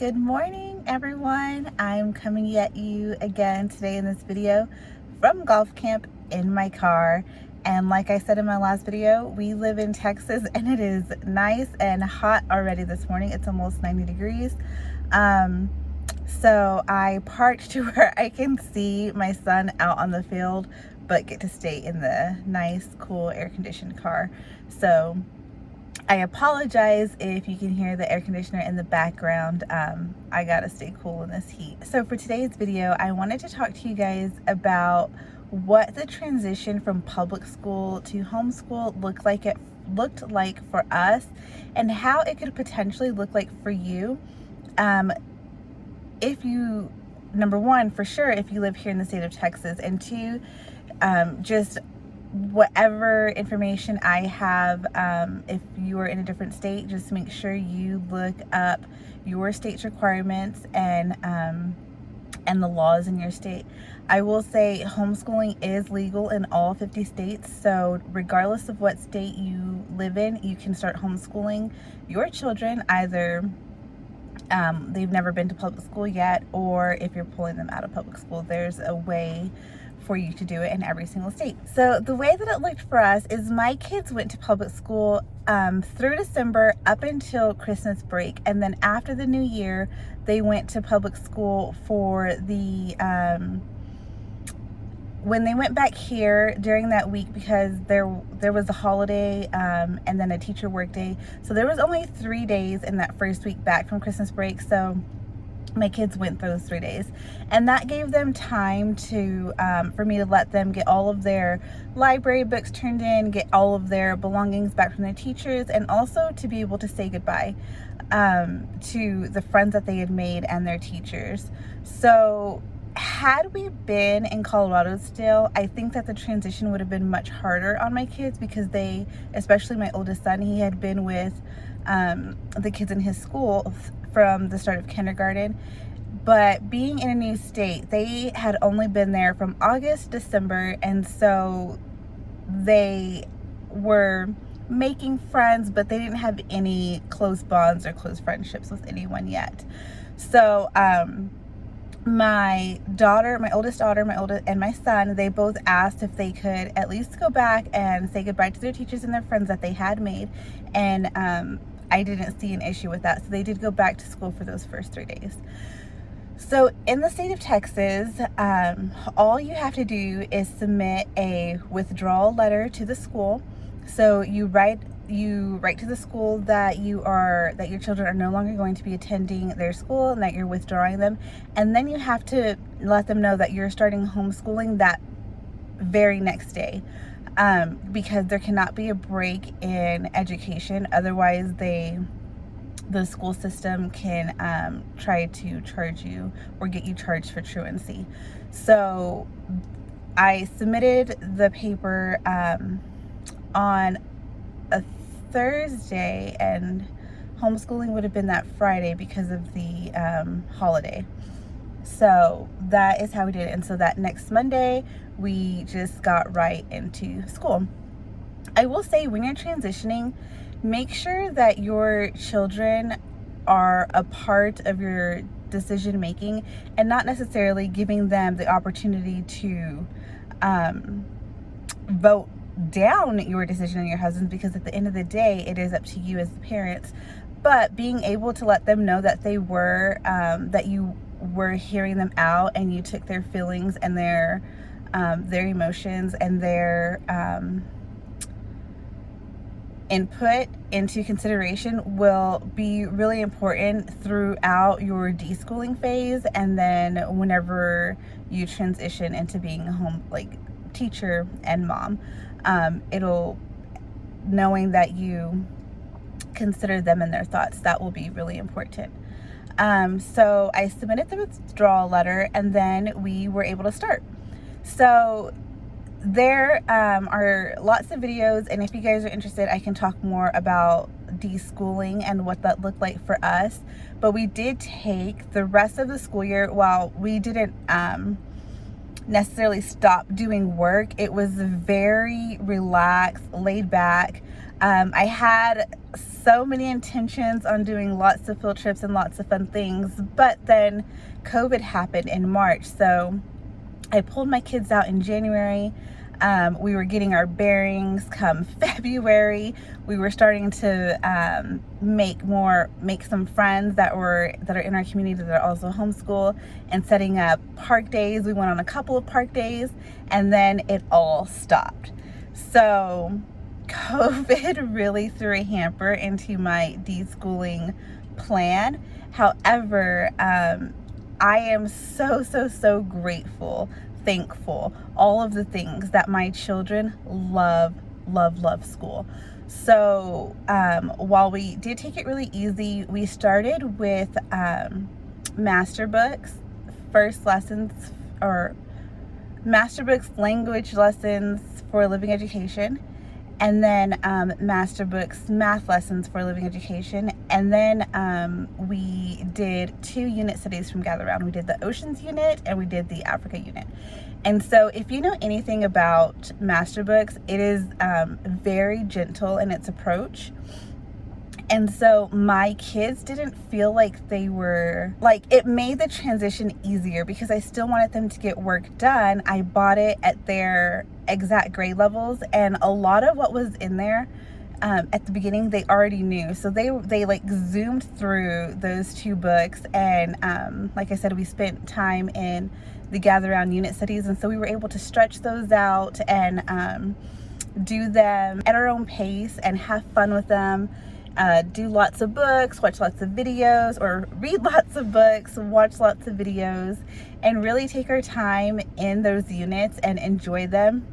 Good morning, everyone. I'm coming at you again today in this video from golf camp in my car. And like I said in my last video, we live in Texas and it is nice and hot already this morning. It's almost 90 degrees. So I parked to where I can see my son out on the field, but get to stay in the nice, cool, air-conditioned car. So I apologize if you can hear the air conditioner in the background. I gotta stay cool in this heat. So for today's video, I wanted to talk to you guys about what the transition from public school to homeschool looked like for us, and how it could potentially look like for you. If you, number one, for sure, if you live here in the state of Texas, and two, just whatever information I have, if you are in a different state, just make sure you look up your state's requirements and the laws in your state. I will say homeschooling is legal in all 50 states, so regardless of what state you live in, you can start homeschooling your children. Either they've never been to public school yet, or if you're pulling them out of public school, there's a way for you to do it in every single state. So the way that it looked for us is my kids went to public school through December up until Christmas break, and then after the new year they went to public school for the when they went back here during that week, because there was a holiday and then a teacher work day, so there was only 3 days in that first week back from Christmas break. So my kids went those 3 days, and that gave them time to for me to let them get all of their library books turned in, get all of their belongings back from their teachers, and also to be able to say goodbye to the friends that they had made and their teachers. So had we been in Colorado still, I think that the transition would have been much harder on my kids, because they, especially my oldest son, he had been with the kids in his school from the start of kindergarten. But being in a new state, they had only been there from August, December, and so they were making friends, but they didn't have any close bonds or close friendships with anyone yet. So my oldest daughter, and my son, they both asked if they could at least go back and say goodbye to their teachers and their friends that they had made, and I didn't see an issue with that. So they did go back to school for those first 3 days. So in the state of Texas, all you have to do is submit a withdrawal letter to the school. So you write to the school that your children are no longer going to be attending their school and that you're withdrawing them, and then you have to let them know that you're starting homeschooling that very next day, because there cannot be a break in education. Otherwise the school system can try to charge you or get you charged for truancy. So I submitted the paper on a Thursday, and homeschooling would have been that Friday because of the holiday. So that is how we did it. And so that next Monday we just got right into school. I will say, when you're transitioning, make sure that your children are a part of your decision making, and not necessarily giving them the opportunity to vote down your decision and your husband's, because at the end of the day it is up to you as the parents. But being able to let them know that they were that you were hearing them out, and you took their feelings and their emotions and their input into consideration will be really important throughout your deschooling phase, and then whenever you transition into being a home teacher and mom, it'll, knowing that you consider them and their thoughts, that will be really important. So I submitted the withdrawal letter, and then we were able to start. So there are lots of videos, and if you guys are interested, I can talk more about deschooling and what that looked like for us. But we did take the rest of the school year, while we didn't necessarily stop doing work, it was very relaxed, laid back. I had so many intentions on doing lots of field trips and lots of fun things, but then COVID happened in March. So I pulled my kids out in January. We were getting our bearings. Come February, we were starting to make some friends that are in our community that are also homeschool, and setting up park days. We went on a couple of park days, and then it all stopped. So COVID really threw a hamper into my deschooling plan. However, I am so grateful, thankful, all of the things that my children love school. So while we did take it really easy, we started with master books, first lessons, or master books language lessons for living education, and then master books math lessons for living education. And then we did 2 unit studies from Gather Round. We did the Oceans unit and we did the Africa unit. And so if you know anything about master books, it is very gentle in its approach. And so my kids didn't feel like they were, like, it made the transition easier because I still wanted them to get work done. I bought it at their exact grade levels, and a lot of what was in there at the beginning they already knew. So they like zoomed through those 2 books, and like I said, we spent time in the Gather Round unit studies, and so we were able to stretch those out and do them at our own pace and have fun with them. Do lots of books, watch lots of videos, or read lots of books, watch lots of videos, and really take our time in those units and enjoy them.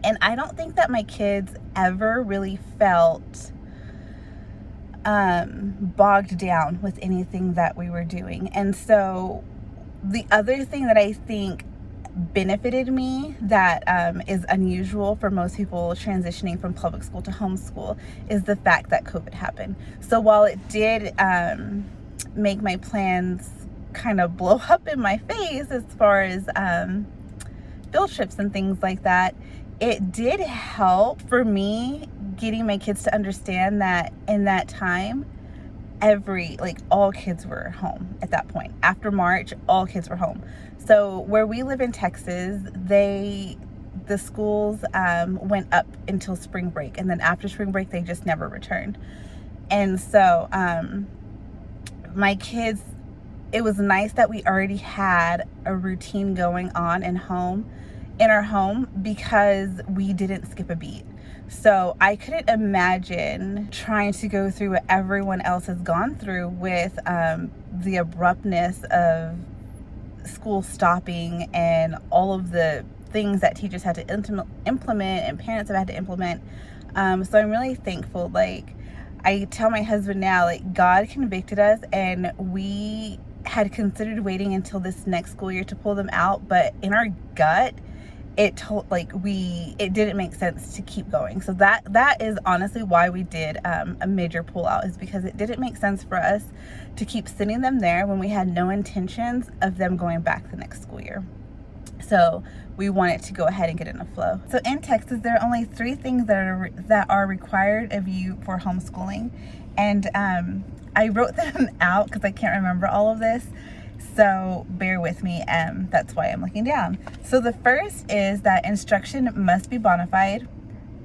And I don't think that my kids ever really felt bogged down with anything that we were doing. And so the other thing that I think benefited me that is unusual for most people transitioning from public school to homeschool is the fact that COVID happened. So while it did make my plans kind of blow up in my face as far as field trips and things like that, it did help for me getting my kids to understand that in that time, all kids were home at that point. After March, all kids were home. So where we live in Texas, the schools went up until spring break, and then after spring break, they just never returned. And so my kids, it was nice that we already had a routine going on in our home because we didn't skip a beat. So I couldn't imagine trying to go through what everyone else has gone through with the abruptness of school stopping and all of the things that teachers had to implement and parents have had to implement. So I'm really thankful. Like, I tell my husband now, like, God convicted us, and we had considered waiting until this next school year to pull them out, but in our gut, it didn't make sense to keep going. So that is honestly why we did a major pull out, is because it didn't make sense for us to keep sending them there when we had no intentions of them going back the next school year. So we wanted to go ahead and get in a flow. So in Texas, there are only 3 things that are required of you for homeschooling, and I wrote them out because I can't remember all of this. So bear with me, that's why I'm looking down. So the first is that instruction must be bona fide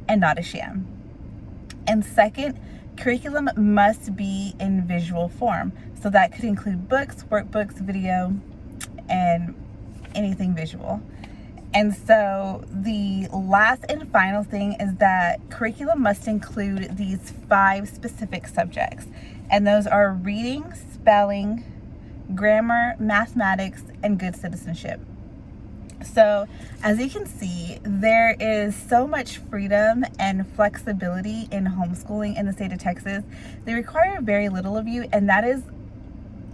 and not a sham. And second, curriculum must be in visual form. So that could include books, workbooks, video, and anything visual. And so the last and final thing is that curriculum must include these 5 specific subjects. And those are reading, spelling, grammar, mathematics, and good citizenship. So as you can see, there is so much freedom and flexibility in homeschooling in the state of Texas. They require very little of you, and that is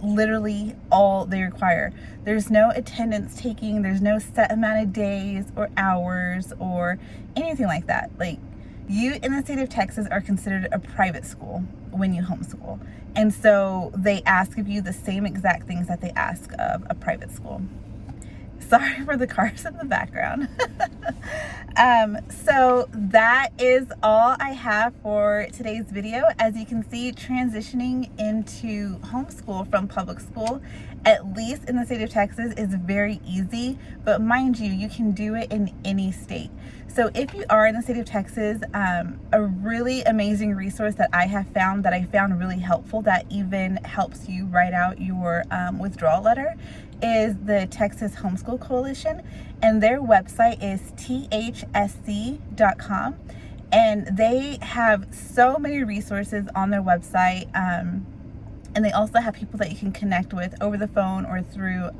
literally all they require. There's no attendance taking, there's no set amount of days or hours or anything like that. Like, you in the state of Texas are considered a private school when you homeschool. And so they ask of you the same exact things that they ask of a private school. Sorry for the cars in the background. So that is all I have for today's video. As you can see, transitioning into homeschool from public school, at least in the state of Texas, is very easy. But mind you, you can do it in any state. So if you are in the state of Texas, a really amazing resource that I have found, that I found really helpful, that even helps you write out your withdrawal letter, is the Texas Homeschool Coalition, and their website is thsc.com, and they have so many resources on their website, and they also have people that you can connect with over the phone or through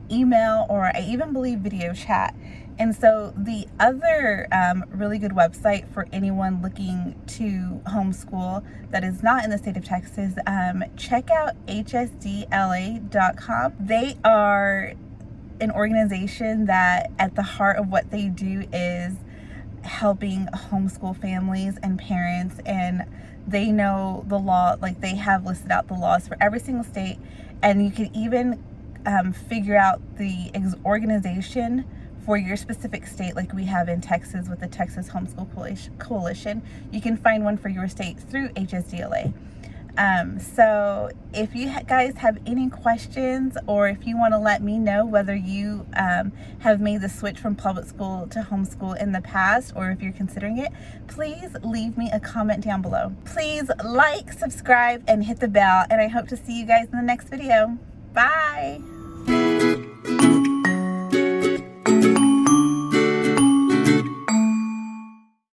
email, or I even believe video chat. And so the other really good website for anyone looking to homeschool that is not in the state of Texas, check out hsdla.com. They are an organization that at the heart of what they do is helping homeschool families and parents, and they know the law, like they have listed out the laws for every single state, and you can even figure out the organization for your specific state, like we have in Texas with the Texas Homeschool Coalition. You can find one for your state through HSDLA. So if you guys have any questions, or if you want to let me know whether you have made the switch from public school to homeschool in the past, or if you're considering it, please leave me a comment down below. Please like, subscribe, and hit the bell, and I hope to see you guys in the next video. Bye!